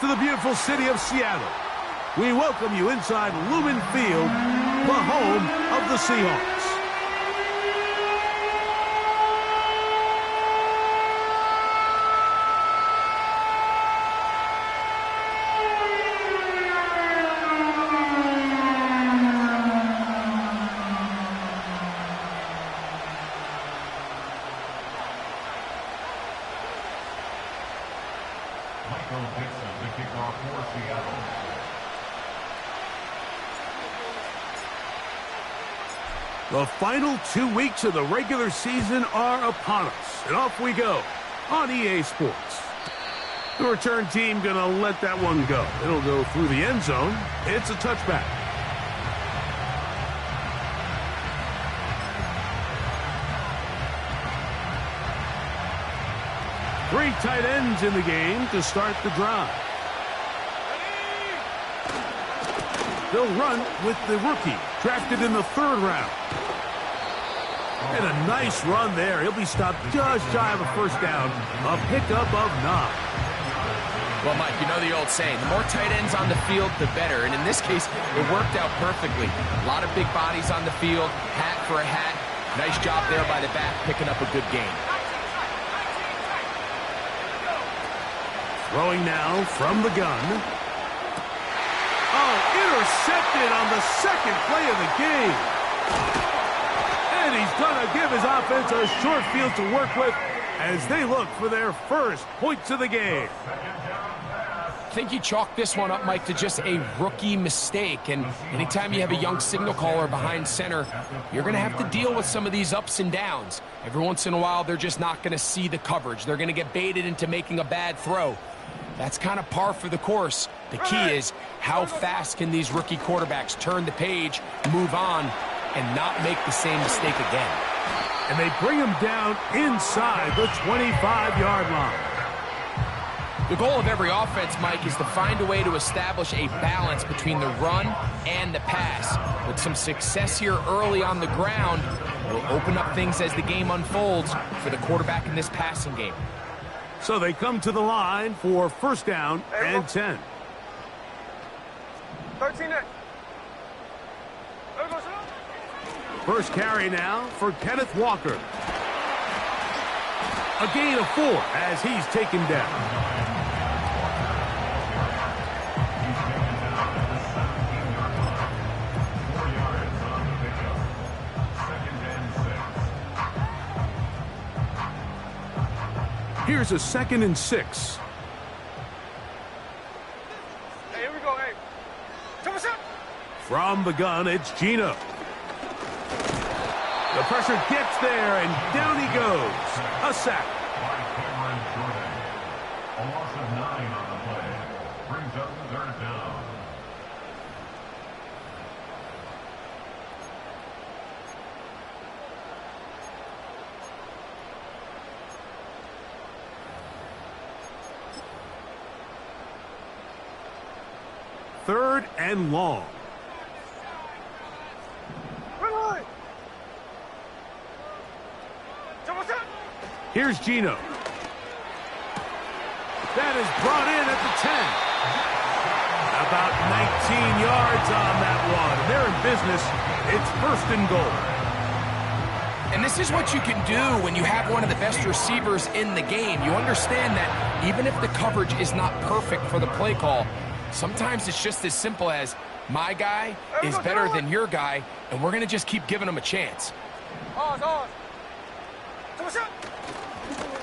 to the beautiful city of Seattle. We welcome you inside Lumen Field, the home of the Seahawks. The final 2 weeks of the regular season are upon us, and off we go on EA Sports. The return team going to let that one go. It'll go through the end zone. It's a touchback. Three tight ends in the game to start the drive. They'll run with the rookie, drafted in the 3rd round. And a nice run there. He'll be stopped just shy of a first down. A pickup of 9. Well, Mike, you know the old saying, the more tight ends on the field, the better. And in this case, it worked out perfectly. A lot of big bodies on the field, hat for a hat. Nice job there by the back, picking up a good gain. Throwing now from the gun. Oh, intercepted on the second play of the game. And he's going to give his offense a short field to work with as they look for their first points of the game. I think you chalk this one up, Mike, to just a rookie mistake. And anytime you have a young signal caller behind center, you're going to have to deal with some of these ups and downs. Every once in a while, they're just not going to see the coverage. They're going to get baited into making a bad throw. That's kind of par for the course. The key is how fast can these rookie quarterbacks turn the page, move on, and not make the same mistake again. And they bring him down inside the 25-yard line. The goal of every offense, Mike, is to find a way to establish a balance between the run and the pass. With some success here early on the ground, will open up things as the game unfolds for the quarterback in this passing game. So they come to the line for first down and 10. 13. First carry now for Kenneth Walker. A gain of 4 as he's taken down. Here's a 2nd and 6. Hey, here we go, hey. From the gun, it's Geno. The pressure gets there, and down he goes. A sack. A loss of 9 on the play. Brings up the 3rd down. Third and long. Here's Geno. That is brought in at the 10. About 19 yards on that one. They're in business. It's 1st and goal. And this is what you can do when you have one of the best receivers in the game. You understand that even if the coverage is not perfect for the play call, sometimes it's just as simple as my guy is better than your guy, and we're going to just keep giving him a chance.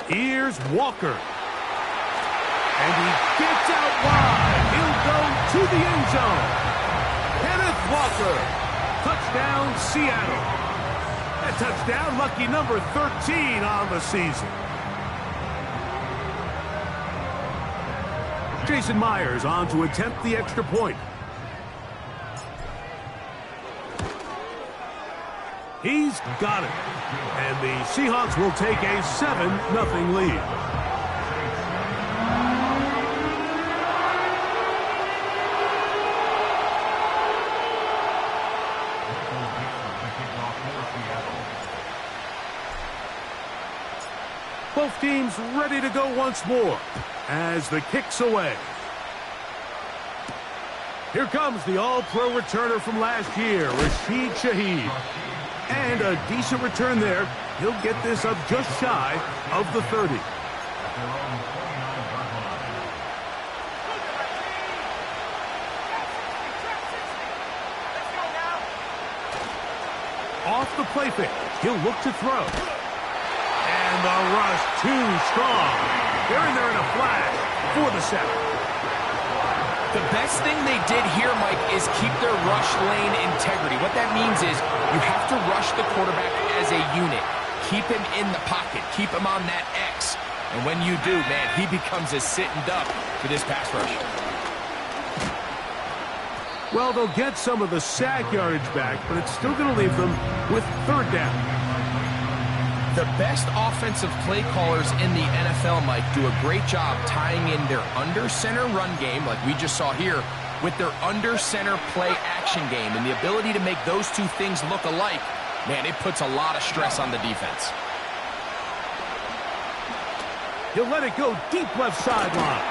Here's Walker. And he gets out wide. He'll go to the end zone. Kenneth Walker. Touchdown, Seattle. That touchdown, lucky number 13 on the season. Jason Myers on to attempt the extra point. He's got it. And the Seahawks will take a 7-0 lead. Both teams ready to go once more as the kick's away. Here comes the all-pro returner from last year, Rashid Shaheed. And a decent return there. He'll get this up just shy of the 30. Off the play fake, he'll look to throw. And the rush too strong. They're in there in a flash for the sack. The best thing they did here, Mike, is keep their rush lane integrity. What that means is you have to rush the quarterback as a unit. Keep him in the pocket. Keep him on that X. And when you do, man, he becomes a sitting duck for this pass rush. Well, they'll get some of the sack yardage back, but it's still going to leave them with third down. The best offensive play callers in the NFL, Mike, do a great job tying in their under-center run game, like we just saw here, with their under-center play action game. And the ability to make those two things look alike, man, it puts a lot of stress on the defense. He'll let it go deep left sideline.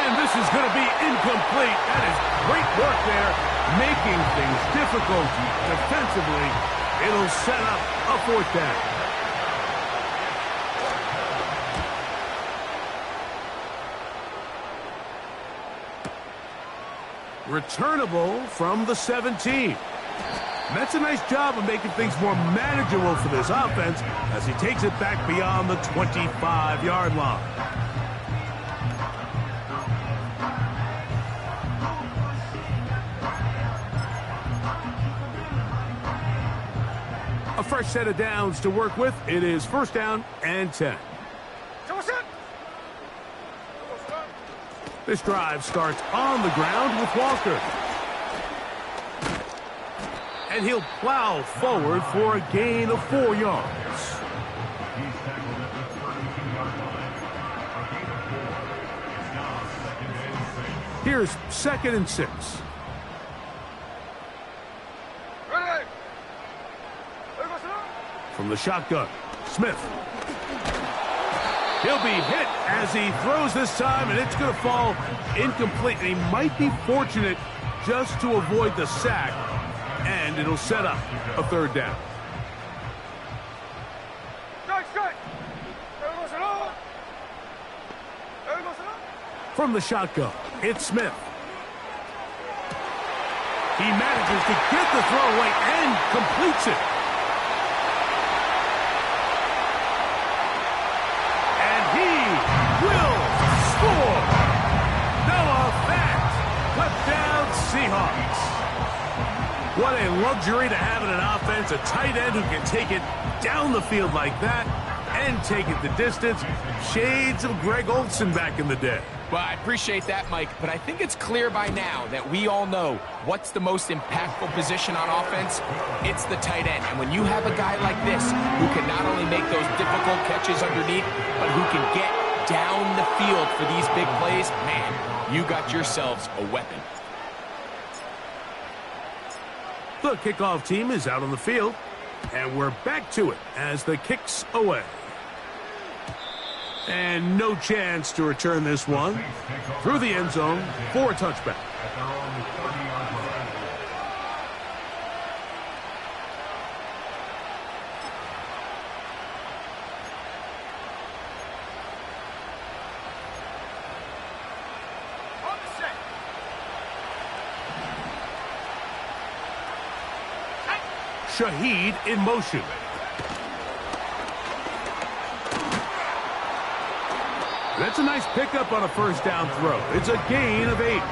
And this is going to be incomplete. That is great work there, making things difficult defensively. It'll set up a fourth down. Returnable from the 17. That's a nice job of making things more manageable for this offense as he takes it back beyond the 25-yard line. A fresh set of downs to work with. It is first down and 10. This drive starts on the ground with Walker. And he'll plow forward for a gain of 4 yards. Here's 2nd and 6. From the shotgun, Smith. He'll be hit as he throws this time, and it's going to fall incomplete. And he might be fortunate just to avoid the sack, and it'll set up a third down. From the shotgun, it's Smith. He manages to get the throw away and completes it. Seahawks. What a luxury to have in an offense, a tight end who can take it down the field like that and take it the distance. Shades of Greg Olsen back in the day. Well, I appreciate that, Mike, but I think it's clear by now that we all know what's the most impactful position on offense. It's the tight end. And when you have a guy like this who can not only make those difficult catches underneath, but who can get down the field for these big plays, man, you got yourselves a weapon. The kickoff team is out on the field, and we're back to it as the kick's away. And no chance to return this one through the end zone for a touchback. Shaheed in motion. That's a nice pickup on a first down throw. It's a gain of 8.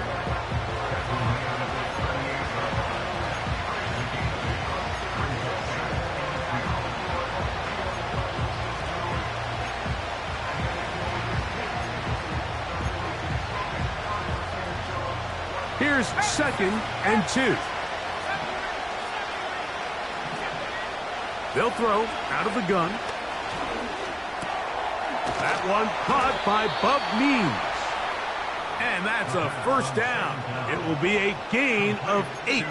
Here's 2nd and 2. They'll throw out of the gun. That one caught by Bub Means. And that's a first down. It will be a gain of 8.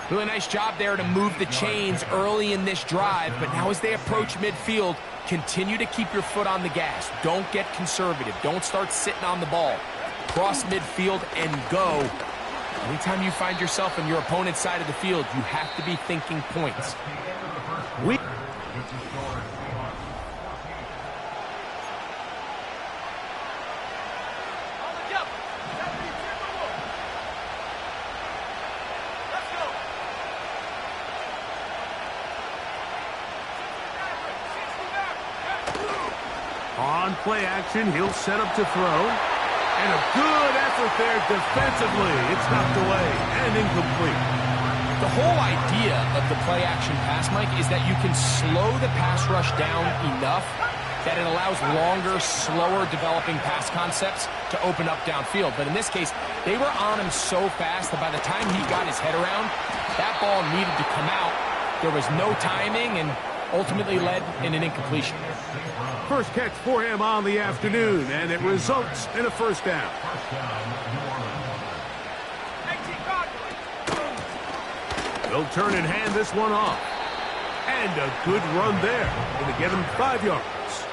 Really nice job there to move the chains early in this drive, but now as they approach midfield, continue to keep your foot on the gas. Don't get conservative. Don't start sitting on the ball. cross midfield and go. Anytime you find yourself on your opponent's side of the field, you have to be thinking points. On play action, he'll set up to throw. And a good effort there defensively. It's knocked away and incomplete. The whole idea of the play action pass, Mike, is that you can slow the pass rush down enough that it allows longer, slower developing pass concepts to open up downfield. But in this case, they were on him so fast that by the time he got his head around, that ball needed to come out. There was no timing and ultimately led in an incompletion. First catch for him on the afternoon, and it results in a first down. They'll turn and hand this one off. And a good run there. Going to get him 5 yards.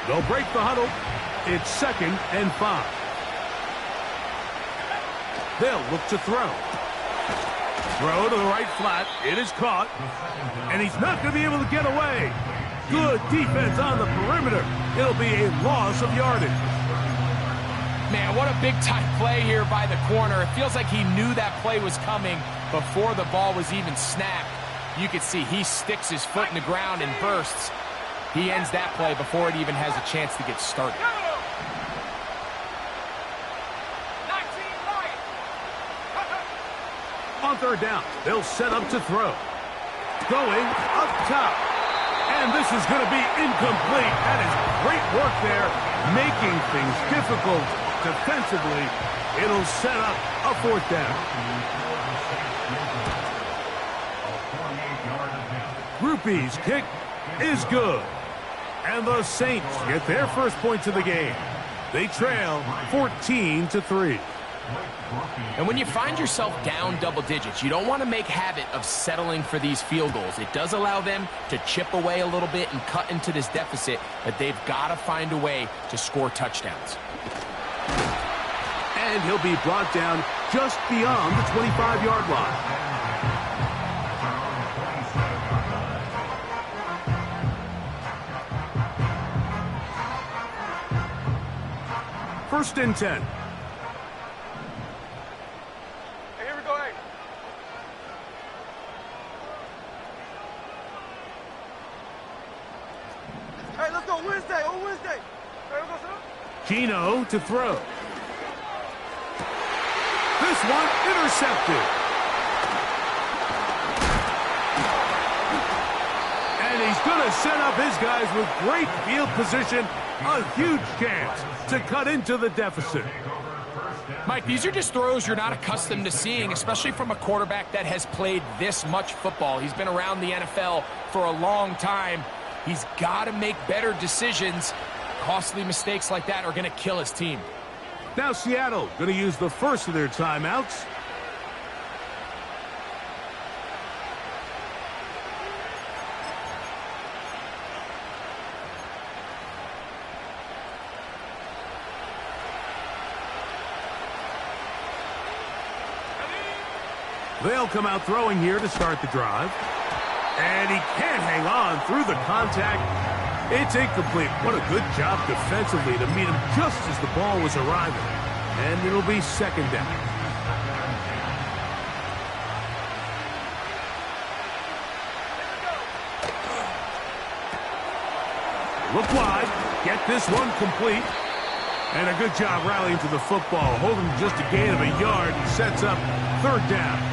They'll break the huddle. It's 2nd and 5. They'll look to throw. Throw to the right flat. It is caught. And he's not going to be able to get away. Good defense on the perimeter. It'll be a loss of yardage. Man, what a big-time play here by the corner. It feels like he knew that play was coming before the ball was even snapped. You can see he sticks his foot in the ground and bursts. He ends that play before it even has a chance to get started. On 3rd down, they'll set up to throw. Going up top. And this is going to be incomplete. That is great work there, making things difficult defensively. It'll set up a 4th down. Groupie's kick is good. And the Saints get their first points of the game. They trail 14-3. And when you find yourself down double digits, you don't want to make habit of settling for these field goals. It does allow them to chip away a little bit and cut into this deficit, but they've got to find a way to score touchdowns. And he'll be brought down just beyond the 25-yard line. First and 10. Gino to throw. This one intercepted. And he's going to set up his guys with great field position. A huge chance to cut into the deficit. Mike, these are just throws you're not accustomed to seeing, especially from a quarterback that has played this much football. He's been around the NFL for a long time. He's got to make better decisions. Costly mistakes like that are going to kill his team. Now Seattle going to use the first of their timeouts. They'll come out throwing here to start the drive. And he can't hang on through the contact. It's incomplete. What a good job defensively to meet him just as the ball was arriving. And it'll be 2nd down. Look wide. Get this one complete. And a good job rallying to the football. Holding just a gain of a yard and sets up 3rd down.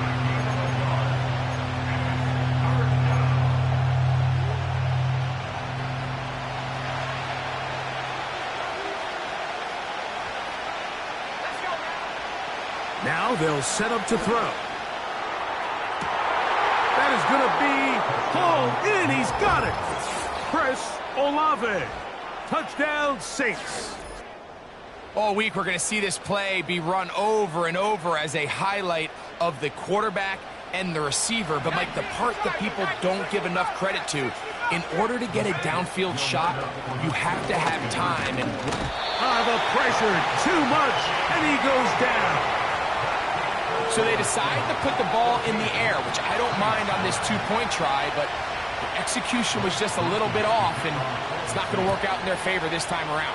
Now they'll set up to throw. That is going to be hauled in. He's got it. Chris Olave. Touchdown, Saints. All week we're going to see this play be run over and over as a highlight of the quarterback and the receiver. But, Mike, the part that people don't give enough credit to, in order to get a downfield shot, you have to have time. And the pressure, too much, and he goes down. So they decide to put the ball in the air, which I don't mind on this two-point try, but the execution was just a little bit off, and it's not going to work out in their favor this time around.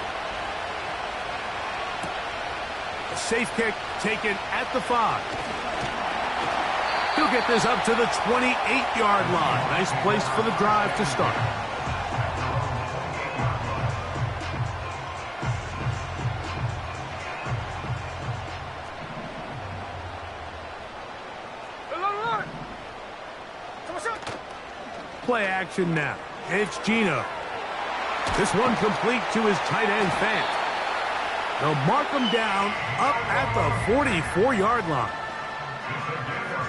A safe kick taken at the 5. He'll get this up to the 28-yard line. Nice place for the drive to start. Play action now. It's Geno. This one complete to his tight end, Fant. They'll mark him down up at the 44-yard line.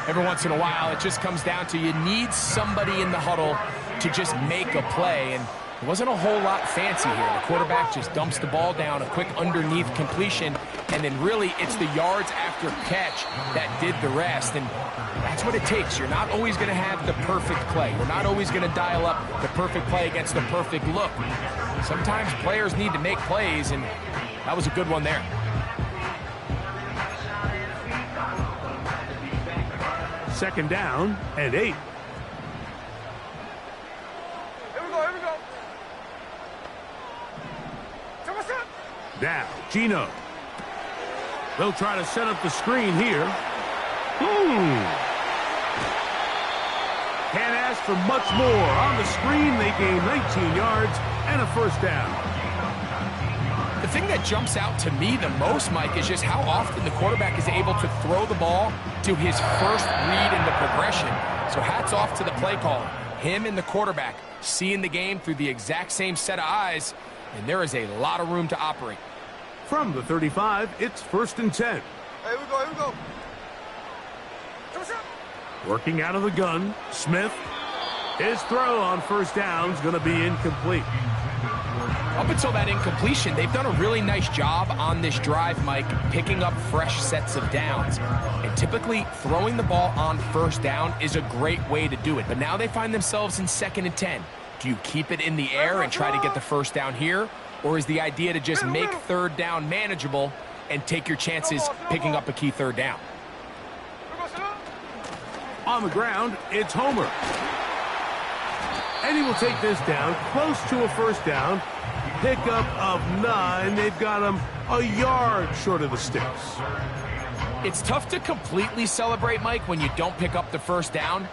Every once in a while, it just comes down to you need somebody in the huddle to just make a play, and it wasn't a whole lot fancy here. The quarterback just dumps the ball down, a quick underneath completion, and then really it's the yards after catch that did the rest, and that's what it takes. You're not always going to have the perfect play. You're not always going to dial up the perfect play against the perfect look. Sometimes players need to make plays, and that was a good one there. Second down and 8. Here we go, here we go. Now, Geno. They'll try to set up the screen here. Can't ask for much more. On the screen, they gain 19 yards and a first down. The thing that jumps out to me the most, Mike, is just how often the quarterback is able to throw the ball to his first read in the progression. So hats off to the play caller. Him and the quarterback seeing the game through the exact same set of eyes, and there is a lot of room to operate. From the 35, it's 1st and 10. Here we go, here we go. Working out of the gun, Smith. His throw on first down is going to be incomplete. Up until that incompletion, they've done a really nice job on this drive, Mike, picking up fresh sets of downs. And typically, throwing the ball on first down is a great way to do it. But now they find themselves in 2nd and 10. Do you keep it in the air and try to get the first down here? Or is the idea to just make third down manageable and take your chances picking up a key third down? On the ground, it's Homer. And he will take this down close to a first down. Pickup of 9. They've got him a yard short of the sticks. It's tough to completely celebrate, Mike, when you don't pick up the first down,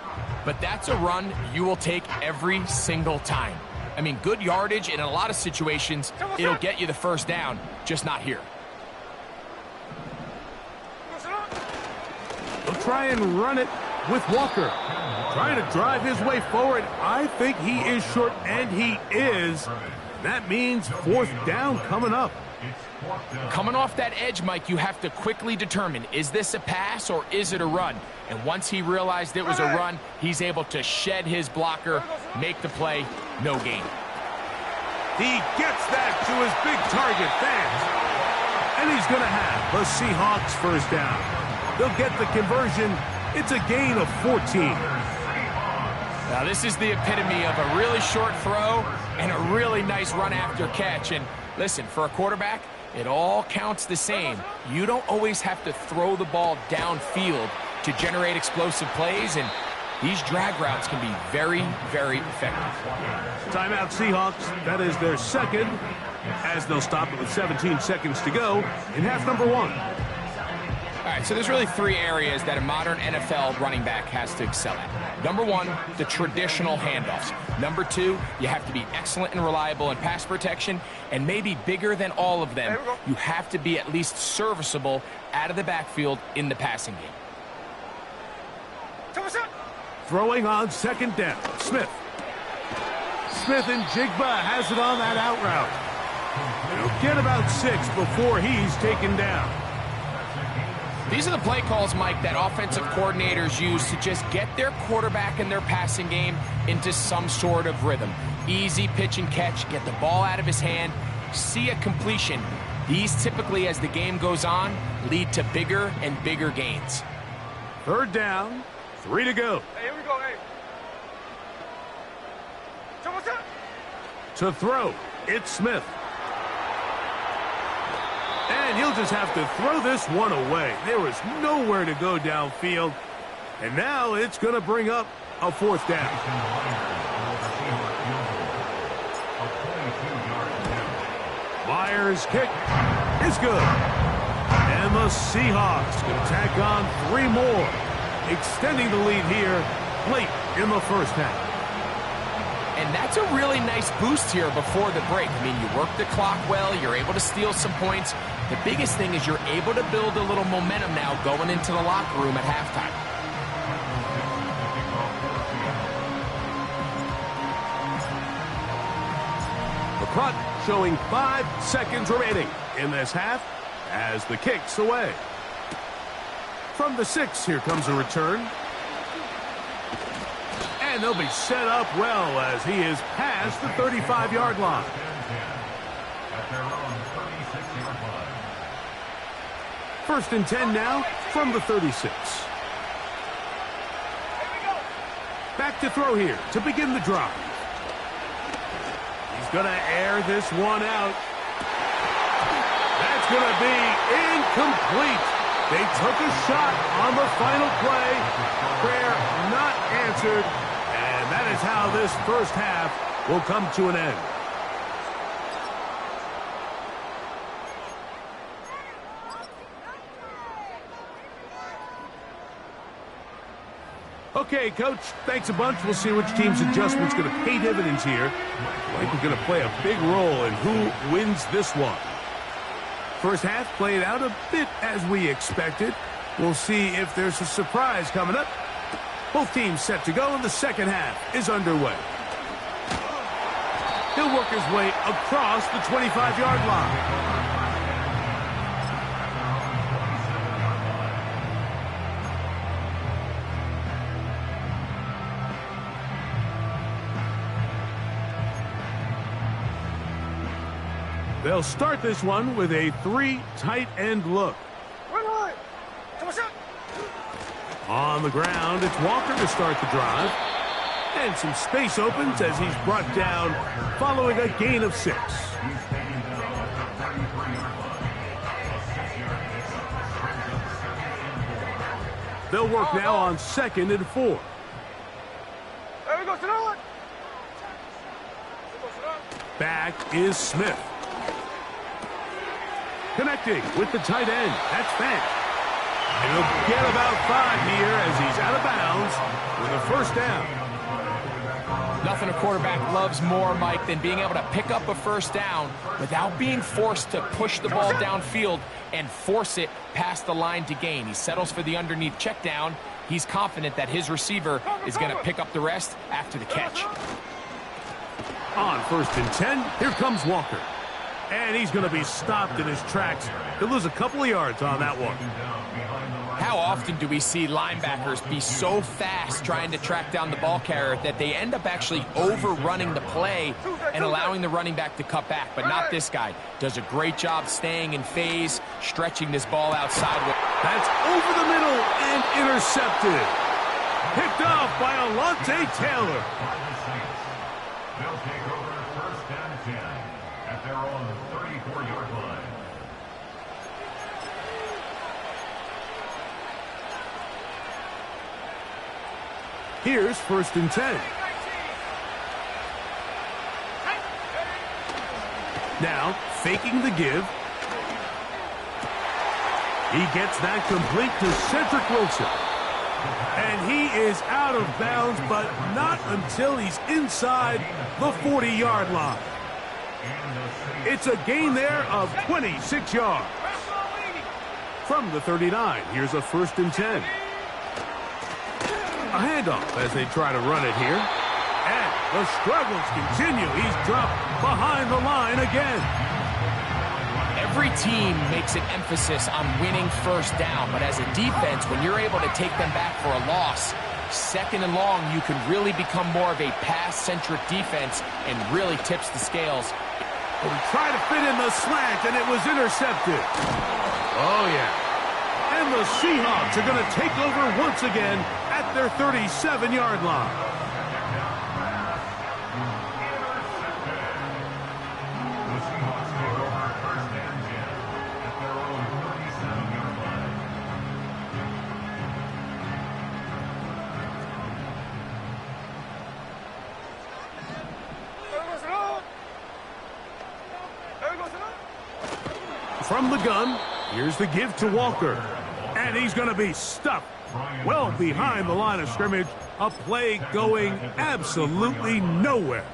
but that's a run you will take every single time. I mean, good yardage, and in a lot of situations, it'll get you the first down, just not here. They'll try and run it with Walker. Trying to drive his way forward. I think he is short, and he is. That means 4th down coming up. Coming off that edge, Mike, you have to quickly determine, is this a pass or is it a run? And once he realized it was a run, he's able to shed his blocker, make the play, no gain. He gets that to his big target, Fant. And he's going to have the Seahawks first down. They'll get the conversion. It's a gain of 14. Now, this is the epitome of a really short throw and a really nice run after catch. And listen, for a quarterback, it all counts the same. You don't always have to throw the ball downfield to generate explosive plays, and these drag routes can be very, very effective. Timeout Seahawks. That is their second, as they'll stop it with 17 seconds to go in half number 1. All right, so there's really 3 areas that a modern NFL running back has to excel at. Number 1, the traditional handoffs. Number 2, you have to be excellent and reliable in pass protection, and maybe bigger than all of them, you have to be at least serviceable out of the backfield in the passing game. Throwing on 2nd down, Smith. Smith and Jigba has it on that out route. He'll get about 6 before he's taken down. These are the play calls, Mike, that offensive coordinators use to just get their quarterback and their passing game into some sort of rhythm. Easy pitch and catch, get the ball out of his hand, see a completion. These typically, as the game goes on, lead to bigger and bigger gains. 3rd down, 3 to go. Hey, here we go, hey. To throw, it's Smith. And he'll just have to throw this one away. There was nowhere to go downfield. And now it's going to bring up a 4th down. Myers' kick is good. And the Seahawks can tack on 3 more, extending the lead here late in the first half. And that's a really nice boost here before the break. I mean, you work the clock well, you're able to steal some points. The biggest thing is you're able to build a little momentum now going into the locker room at halftime. The clock showing 5 seconds remaining in this half as the kick's away. From the 6, here comes a return. And they'll be set up well as he is past the 35-yard line. First and 10 now from the 36. Back to throw here to begin the drive. He's going to air this one out. That's going to be incomplete. They took a shot on the final play. Prayer not answered. And that is how this first half will come to an end. Okay, Coach, thanks a bunch. We'll see which team's adjustment's going to pay dividends here. I think we're going to play a big role in who wins this one. First half played out a bit as we expected. We'll see if there's a surprise coming up. Both teams set to go, and the second half is underway. He'll work his way across the 25-yard line. They'll start this one with a 3 tight end look. On the ground, it's Walker to start the drive. And some space opens as he's brought down following a gain of 6. They'll work now on 2nd and 4. There we go, sit down. Back is Smith. Connecting with the tight end. That's Fant. And he'll get about 5 here as he's out of bounds with a first down. Nothing a quarterback loves more, Mike, than being able to pick up a first down without being forced to push the ball downfield and force it past the line to gain. He settles for the underneath check down. He's confident that his receiver is going to pick up the rest after the catch. On 1st and 10, here comes Walker. And he's going to be stopped in his tracks. He'll lose a couple of yards on that one. How often do we see linebackers be so fast trying to track down the ball carrier that they end up actually overrunning the play and allowing the running back to cut back? But not this guy. Does a great job staying in phase, stretching this ball outside. That's over the middle and intercepted. Picked off by Alontae Taylor. They'll take over 1st and 10 at their own 34-yard line. Here's 1st and 10. Now, faking the give. He gets that complete to Cedric Wilson. And he is out of bounds, but not until he's inside the 40-yard line. It's a gain there of 26 yards. From the 39, here's a 1st and 10. A handoff as they try to run it here. And the struggles continue. He's dropped behind the line again. Every team makes an emphasis on winning first down, but as a defense, when you're able to take them back for a loss, 2nd and long, you can really become more of a pass-centric defense and really tips the scales. He tried to fit in the slant, and it was intercepted. Oh, yeah. And the Seahawks are going to take over once again at at their 37-yard line. From the gun, here's the give to Walker. And he's going to be stuffed well behind the line of scrimmage. A play going absolutely nowhere.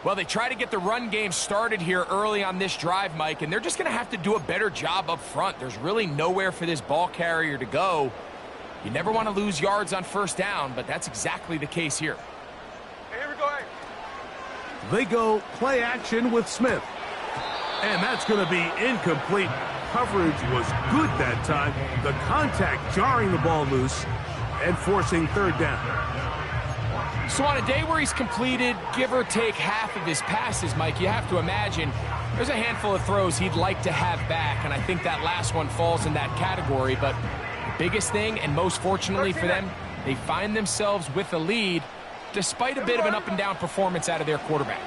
Well, they try to get the run game started here early on this drive, Mike, and they're just going to have to do a better job up front. There's really nowhere for this ball carrier to go. You never want to lose yards on first down, but that's exactly the case here. Hey, here we go. Hey. They go play action with Smith. And that's going to be incomplete. Coverage was good that time. The contact jarring the ball loose and forcing third down. So on a day where he's completed, give or take half of his passes, Mike, you have to imagine there's a handful of throws he'd like to have back, and I think that last one falls in that category. But the biggest thing, and most fortunately for them, they find themselves with a lead despite a bit of an up-and-down performance out of their quarterback.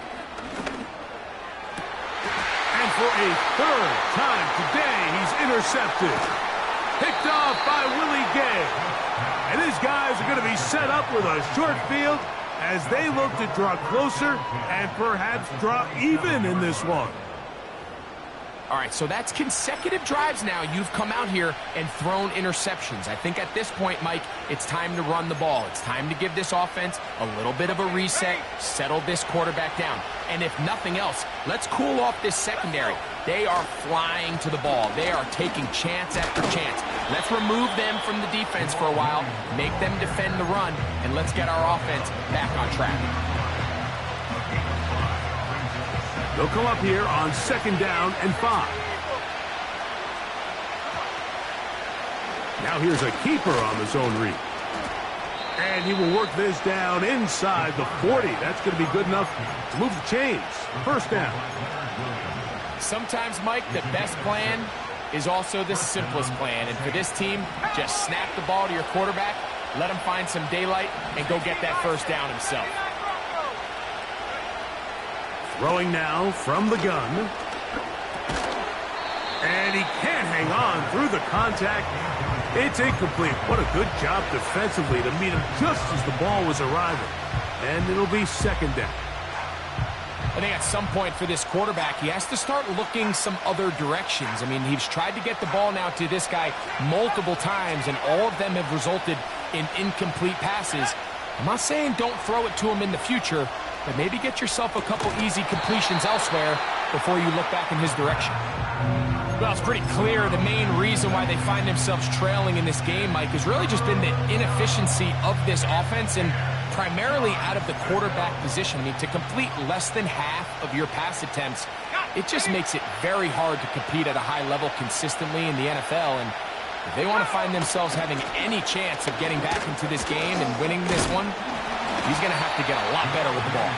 And for a third time today, he's intercepted. Picked off by Willie Gay. And his guys are going to be set up with a short field as they look to draw closer and perhaps draw even in this one. All right, so that's consecutive drives now. You've come out here and thrown interceptions. I think at this point, Mike, it's time to run the ball. It's time to give this offense a little bit of a reset, settle this quarterback down. And if nothing else, let's cool off this secondary. They are flying to the ball. They are taking chance after chance. Let's remove them from the defense for a while, make them defend the run, and let's get our offense back on track. They'll come up here on 2nd down and 5. Now here's a keeper on the zone read. And he will work this down inside the 40. That's going to be good enough to move the chains. First down. Sometimes, Mike, the best plan is also the simplest plan. And for this team, just snap the ball to your quarterback, let him find some daylight, and go get that first down himself. Throwing now from the gun. And he can't hang on through the contact. It's incomplete. What a good job defensively to meet him just as the ball was arriving. And it'll be 2nd down. I think at some point for this quarterback, he has to start looking some other directions. I mean, he's tried to get the ball now to this guy multiple times, and all of them have resulted in incomplete passes. I'm not saying don't throw it to him in the future, but maybe get yourself a couple easy completions elsewhere before you look back in his direction. Well, it's pretty clear the main reason why they find themselves trailing in this game, Mike, has really just been the inefficiency of this offense and primarily out of the quarterback position. I mean, to complete less than half of your pass attempts, it just makes it very hard to compete at a high level consistently in the NFL. And if they want to find themselves having any chance of getting back into this game and winning this one, he's going to have to get a lot better with the ball.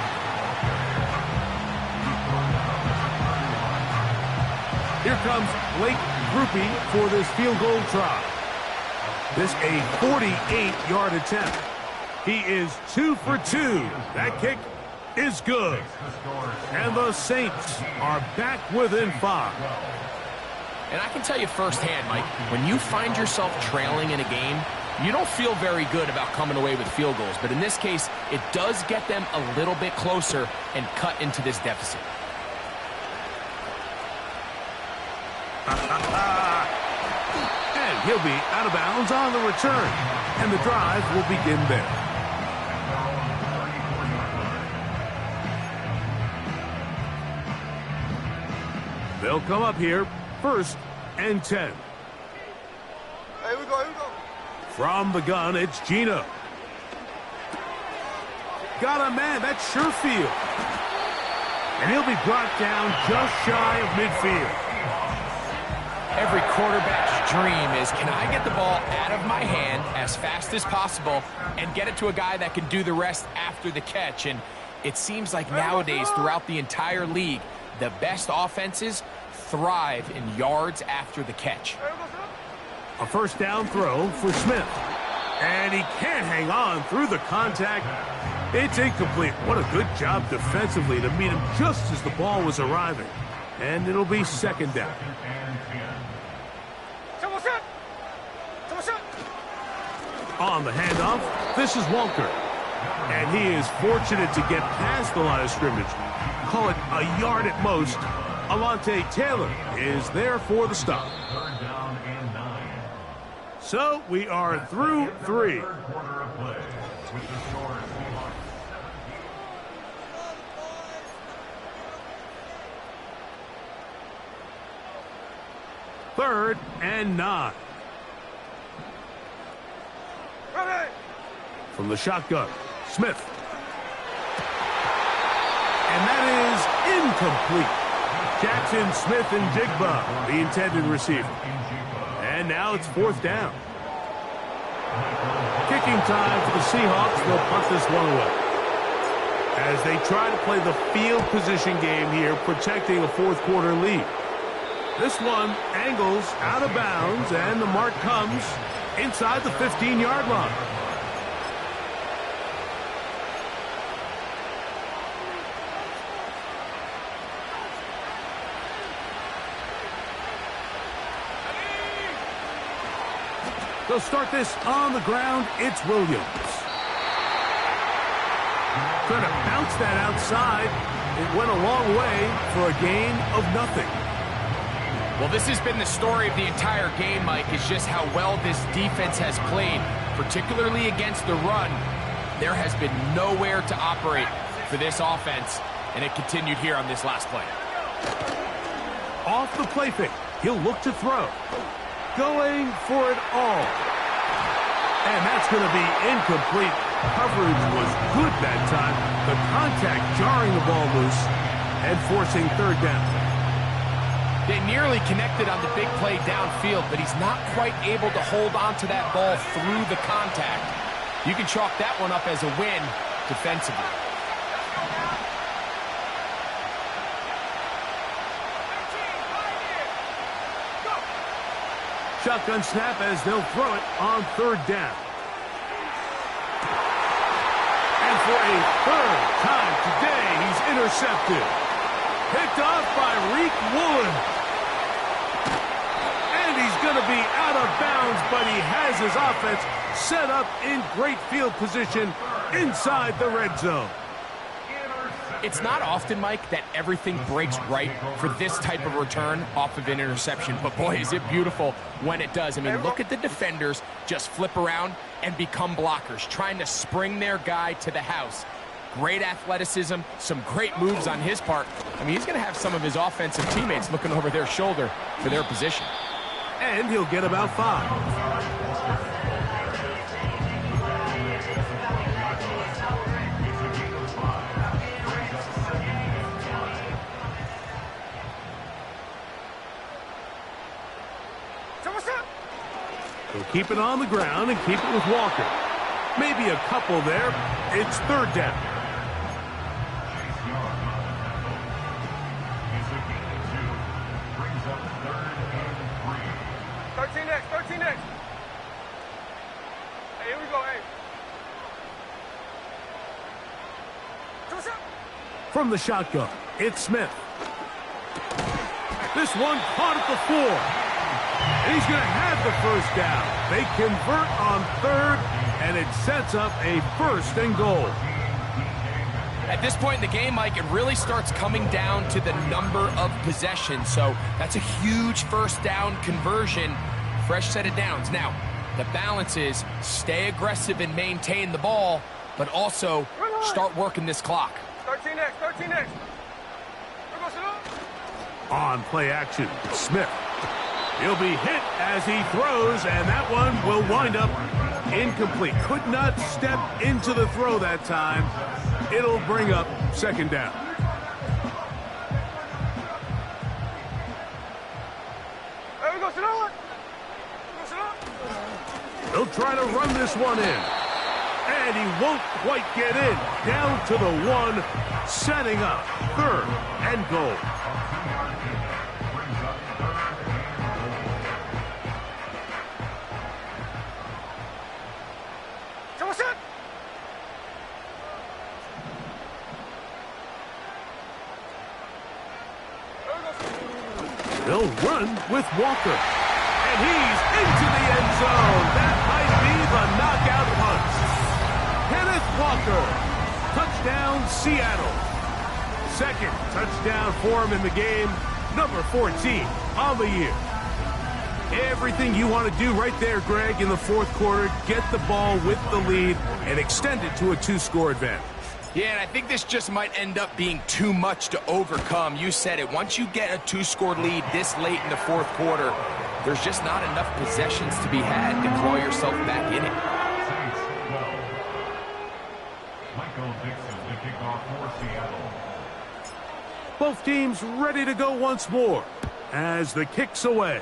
Here comes Blake Grupe for this field goal try. This a 48-yard attempt. He is 2 for 2. That kick is good. And the Saints are back within 5. And I can tell you firsthand, Mike, when you find yourself trailing in a game, you don't feel very good about coming away with field goals. But in this case, it does get them a little bit closer and cut into this deficit. And he'll be out of bounds on the return. And the drive will begin there. They'll come up here, 1st and 10. Here we go, here we go. From the gun, it's Gino. Got a man, that's Sherfield. And he'll be brought down just shy of midfield. Every quarterback's dream is, can I get the ball out of my hand as fast as possible and get it to a guy that can do the rest after the catch? And it seems like nowadays throughout the entire league, the best offenses thrive in yards after the catch. A 1st down throw for Smith. And he can't hang on through the contact. It's incomplete. What a good job defensively to meet him just as the ball was arriving. And it'll be second down. On the handoff, this is Walker. And he is fortunate to get past the line of scrimmage. Call it a yard at most. Alontae Taylor is there for the stop. So we are through 3. Third and 9. From the shotgun, Smith. And that is incomplete. Jackson Smith-Njigba, the intended receiver. And now it's 4th down. Kicking time for the Seahawks. They'll punt this one away. As they try to play the field position game here, protecting a 4th quarter lead. This one angles out of bounds, and the mark comes inside the 15-yard line. They'll start this on the ground. It's Williams. Trying to bounce that outside. It went a long way for a gain of nothing. Well, this has been the story of the entire game, Mike, is just how well this defense has played, particularly against the run. There has been nowhere to operate for this offense, and it continued here on this last play. Off the play fake. He'll look to throw. Going for it all. And that's going to be incomplete. Coverage was good that time. The contact jarring the ball loose and forcing 3rd down. They nearly connected on the big play downfield, but he's not quite able to hold on to that ball through the contact. You can chalk that one up as a win defensively. Shotgun snap as they'll throw it on 3rd down. And for a 3rd time today, he's intercepted. Picked off by Reek Woolen. And he's going to be out of bounds, but he has his offense set up in great field position inside the red zone. It's not often, Mike, that everything breaks right for this type of return off of an interception. But, boy, is it beautiful when it does. I mean, look at the defenders just flip around and become blockers, trying to spring their guy to the house. Great athleticism, some great moves on his part. I mean, he's going to have some of his offensive teammates looking over their shoulder for their position. And he'll get about 5. He'll keep it on the ground and keep it with Walker. Maybe a couple there. It's 3rd down. Hey, here we go, hey. From the shotgun, it's Smith. This one caught at the 4. And he's going to have the 1st down. They convert on 3rd, and it sets up a 1st and goal. At this point in the game, Mike, it really starts coming down to the number of possessions. So that's a huge 1st down conversion, fresh set of downs. Now, the balance is stay aggressive and maintain the ball, but also start working this clock. 13 next. On play action, Smith. He'll be hit as he throws, and that one will wind up incomplete. Could not step into the throw that time. It'll bring up 2nd down. There we go, sit down. He'll try to run this one in. And he won't quite get in. Down to the 1, setting up 3rd and goal. They'll run with Walker. And he's into the end zone. That might be the knockout punch. Kenneth Walker. Touchdown, Seattle. Second touchdown for him in the game. Number 14 on the year. Everything you want to do right there, Greg, in the fourth quarter. Get the ball with the lead and extend it to a 2-score advantage. Yeah, and I think this just might end up being too much to overcome. You said it. Once you get a 2-score lead this late in the fourth quarter, there's just not enough possessions to be had to claw yourself back in it. Michael Dixon to kick off for Seattle. Both teams ready to go once more as the kick's away.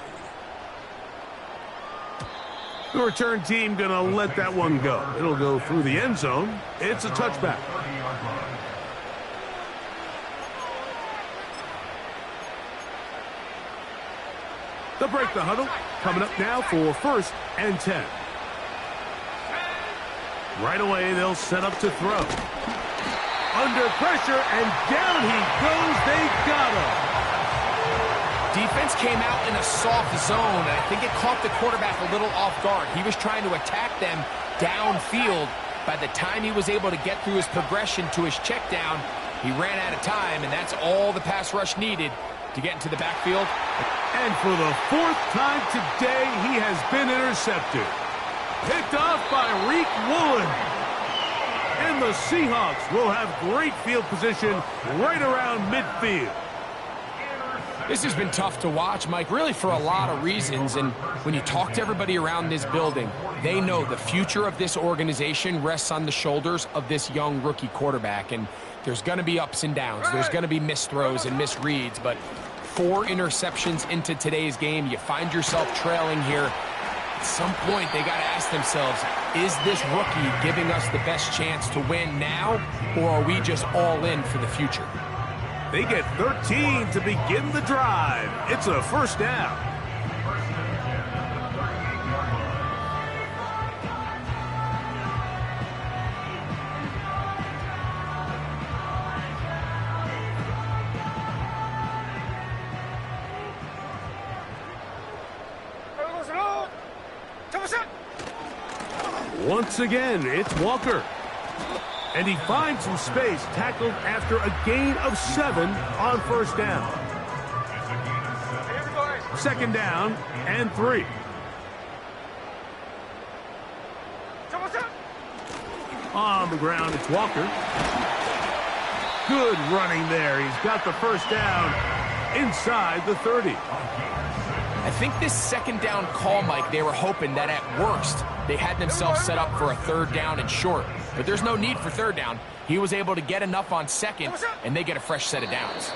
The return team going to let that one go. It'll go through the end zone. It's a touchback. They'll break the huddle. Coming up now for 1st and 10. Right away, they'll set up to throw. Under pressure, and down he goes. They got him. Defense came out in a soft zone, and I think it caught the quarterback a little off guard. He was trying to attack them downfield. By the time he was able to get through his progression to his check down, he ran out of time, and that's all the pass rush needed to get into the backfield. And for the 4th time today, he has been intercepted. Picked off by Reek Woolen. And the Seahawks will have great field position right around midfield. This has been tough to watch, Mike, really for a lot of reasons. And when you talk to everybody around this building, they know the future of this organization rests on the shoulders of this young rookie quarterback. And there's going to be ups and downs. There's going to be missed throws and misreads. But 4 interceptions into today's game, you find yourself trailing here. At some point, they got to ask themselves, is this rookie giving us the best chance to win now, or are we just all in for the future? They get 13 to begin the drive. It's a 1st down. Once again, it's Walker. And he finds some space, tackled after a gain of 7 on 1st down. 2nd down and 3. On the ground, it's Walker. Good running there. He's got the 1st down inside the 30. I think this 2nd down call, Mike, they were hoping that at worst they had themselves set up for a 3rd down and short. But there's no need for 3rd down. He was able to get enough on 2nd, and they get a fresh set of downs.